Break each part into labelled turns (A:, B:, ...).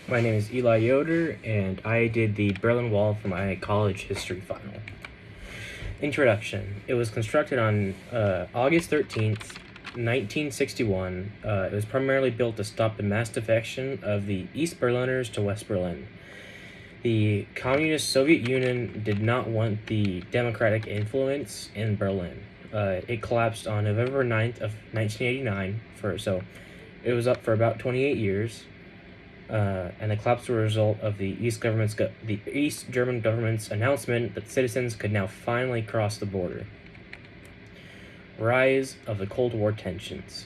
A: My name is Eli Yoder, and I did the Berlin Wall for my college history final. Introduction. It was constructed on August 13th, 1961. It was primarily built to stop the mass defection of the East Berliners to West Berlin. The Communist Soviet Union did not want the democratic influence in Berlin. It collapsed on November 9th of 1989, so it was up for about 28 years. And the collapse was a result of the East German government's announcement that citizens could now finally cross the border. Rise of the Cold War tensions.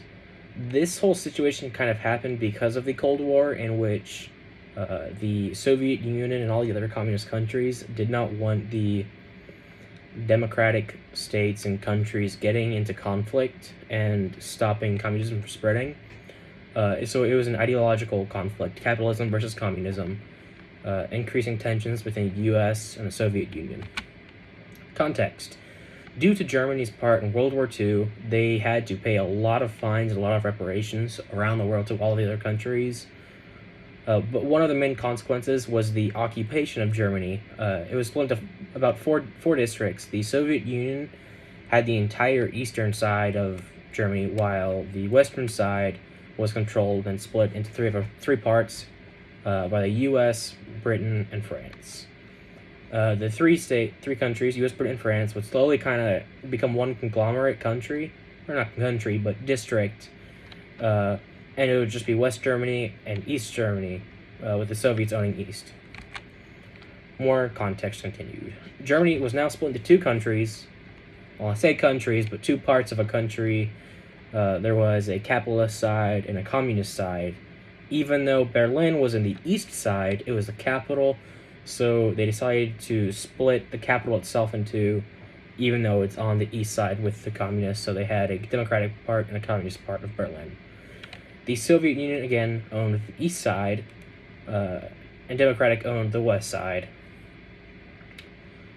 A: This whole situation kind of happened because of the Cold War, in which the Soviet Union and all the other communist countries did not want the democratic states and countries getting into conflict and stopping communism from spreading. So it was an ideological conflict, capitalism versus communism, increasing tensions between the U.S. and the Soviet Union. Context. Due to Germany's part in World War II, they had to pay a lot of fines and a lot of reparations around the world to all the other countries. But one of the main consequences was the occupation of Germany. It was split into about four districts. The Soviet Union had the entire eastern side of Germany, while the western side was controlled and split into three parts by the U.S., Britain, and France. The three countries, U.S., Britain, and France, would slowly kind of become one conglomerate country, or not country, but district, and it would just be West Germany and East Germany, with the Soviets owning East. More context continued. Germany was now split into two countries. Well, I say countries, but two parts of a country. There was a capitalist side and a communist side. Even though Berlin was in the east side, it was the capital, so they decided to split the capital itself in two, even though it's on the east side with the communists, so they had a democratic part and a communist part of Berlin. The Soviet Union, again, owned the east side, and Democratic owned the west side.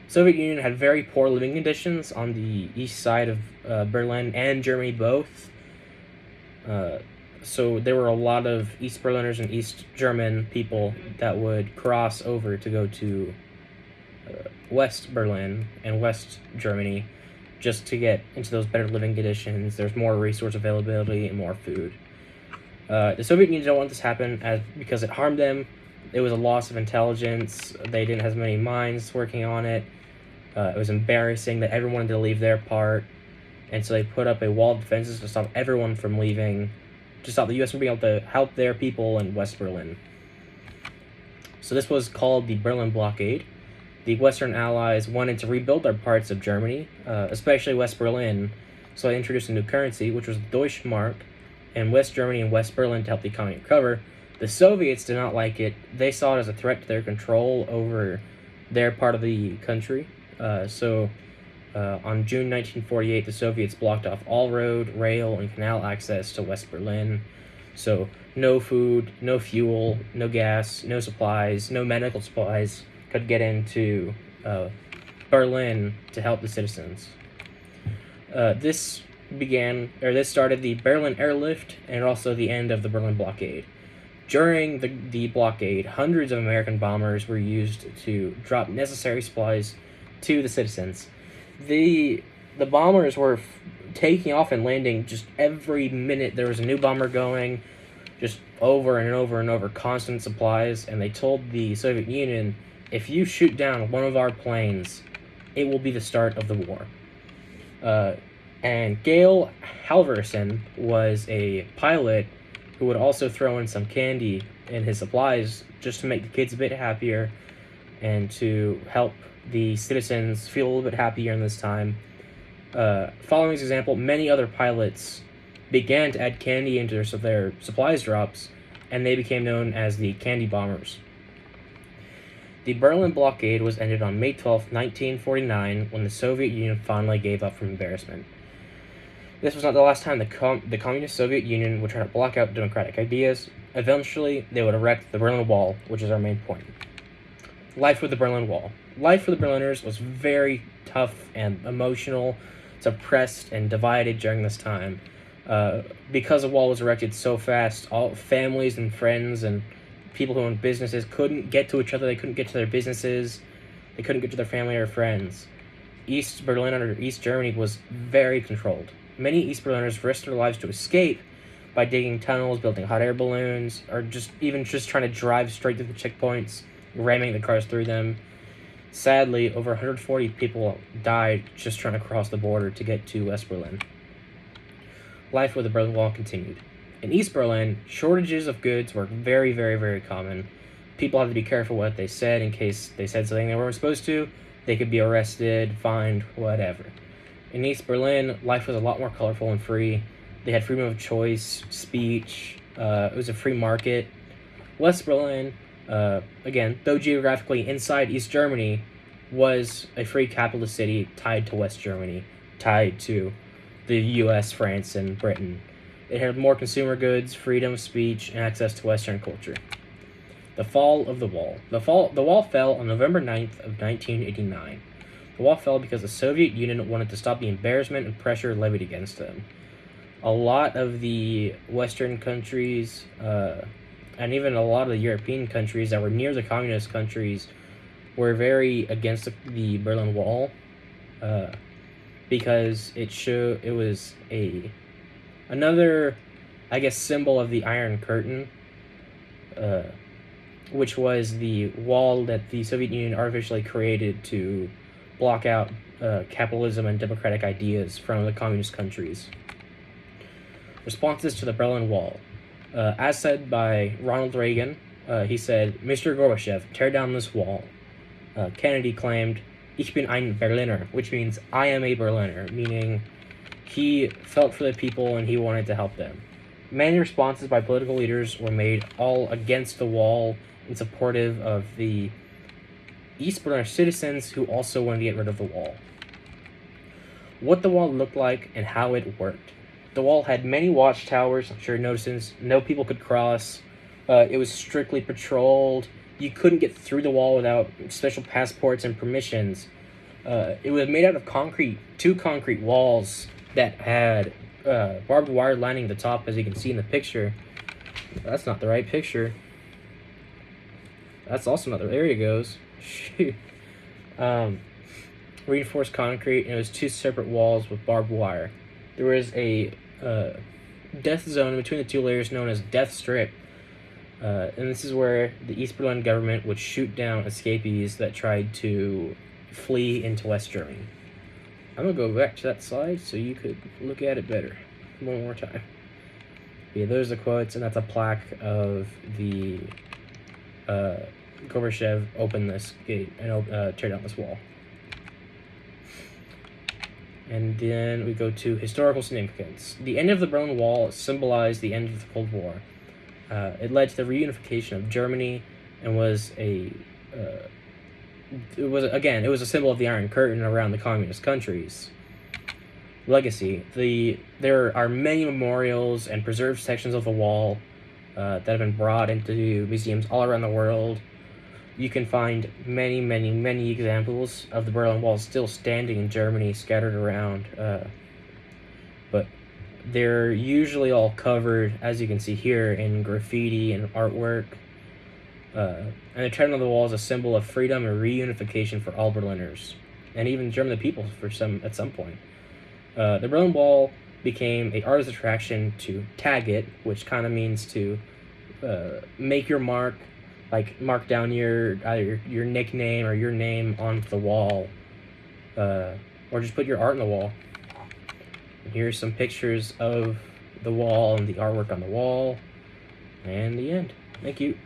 A: Soviet Union had very poor living conditions on the east side of Berlin and Germany both. So there were a lot of East Berliners and East German people that would cross over to go to West Berlin and West Germany just to get into those better living conditions. There's more resource availability and more food. The Soviet Union didn't want this to happen because it harmed them. It was a loss of intelligence. They didn't have as many minds working on it. It was embarrassing that everyone wanted to leave their part, and so they put up a wall of defenses to stop everyone from leaving, to stop the U.S. from being able to help their people in West Berlin. So this was called the Berlin Blockade. The Western Allies wanted to rebuild their parts of Germany, especially West Berlin, so they introduced a new currency, which was the Deutschmark, and West Germany and West Berlin to help the economy recover. The Soviets did not like it. They saw it as a threat to their control over their part of the country. So on June 1948, the Soviets blocked off all road, rail, and canal access to West Berlin. So no food, no fuel, no gas, no supplies, no medical supplies could get into Berlin to help the citizens. This started the Berlin Airlift and also the end of the Berlin Blockade. During the blockade, hundreds of American bombers were used to drop necessary supplies to the citizens. The bombers were taking off and landing just every minute. There was a new bomber going, just over and over and over, constant supplies, and they told the Soviet Union, if you shoot down one of our planes, it will be the start of the war. And Gail Halvorsen was a pilot who would also throw in some candy in his supplies just to make the kids a bit happier and to help the citizens feel a little bit happier in this time. Following his example, many other pilots began to add candy into their supplies drops, and they became known as the Candy Bombers. The Berlin Blockade was ended on May 12, 1949, when the Soviet Union finally gave up from embarrassment. This was not the last time the Communist Soviet Union would try to block out democratic ideas. Eventually, they would erect the Berlin Wall, which is our main point. Life with the Berlin Wall. Life for the Berliners was very tough and emotional, suppressed and divided during this time. Because the wall was erected so fast, all families and friends and people who owned businesses couldn't get to each other. They couldn't get to their businesses. They couldn't get to their family or friends. East Berlin under East Germany was very controlled. Many East Berliners risked their lives to escape by digging tunnels, building hot air balloons, or just trying to drive straight through the checkpoints, ramming the cars through them. Sadly, over 140 people died just trying to cross the border to get to West Berlin. Life with the Berlin Wall continued. In East Berlin, shortages of goods were very, very, very common. People had to be careful what they said in case they said something they weren't supposed to. They could be arrested, fined, whatever. In East Berlin, life was a lot more colorful and free. They had freedom of choice, speech. It was a free market. West Berlin, again, though geographically inside East Germany, was a free capitalist city tied to West Germany, tied to the U.S., France, and Britain. It had more consumer goods, freedom of speech, and access to Western culture. The fall of the wall. The wall fell on November 9th of 1989. The wall fell because the Soviet Union wanted to stop the embarrassment and pressure levied against them. A lot of the Western countries, and even a lot of the European countries that were near the communist countries, were very against the Berlin Wall, because it was another, I guess, symbol of the Iron Curtain, which was the wall that the Soviet Union artificially created to block out capitalism and democratic ideas from the communist countries. Responses to the Berlin Wall. As said by Ronald Reagan, he said, "Mr. Gorbachev, tear down this wall." Kennedy claimed, "Ich bin ein Berliner," which means I am a Berliner, meaning he felt for the people and he wanted to help them. Many responses by political leaders were made, all against the wall and supportive of the East Berliner citizens who also wanted to get rid of the wall. What the wall looked like and how it worked. The wall had many watchtowers. I'm sure notices no people could cross. It was strictly patrolled. You couldn't get through the wall without special passports and permissions. It was made out of two concrete walls that had barbed wire lining the top, as you can see in the picture. That's not the right picture. That's also not the... There it goes. Shoot. Reinforced concrete, and it was two separate walls with barbed wire. There was a death zone between the two layers known as Death Strip. And this is where the East Berlin government would shoot down escapees that tried to flee into West Germany. I'm going to go back to that slide so you could look at it better one more time. Yeah, those are the quotes, and that's a plaque of the Gorbachev open this gate and tear down this wall. And then we go to historical significance. The end of the Berlin Wall symbolized the end of the Cold War. It led to the reunification of Germany and was a a symbol of the Iron Curtain around the communist countries. Legacy. There are many memorials and preserved sections of the wall that have been brought into museums all around the world. You can find many, many, many examples of the Berlin Wall still standing in Germany, scattered around. But they're usually all covered, as you can see here, in graffiti and artwork. And the tearing of the wall is a symbol of freedom and reunification for all Berliners, and even German people at some point. The Berlin Wall became a artist attraction to tag it, which kind of means to make your mark, like mark down either your nickname or your name onto the wall, or just put your art on the wall. And here's some pictures of the wall and the artwork on the wall, and the end. Thank you.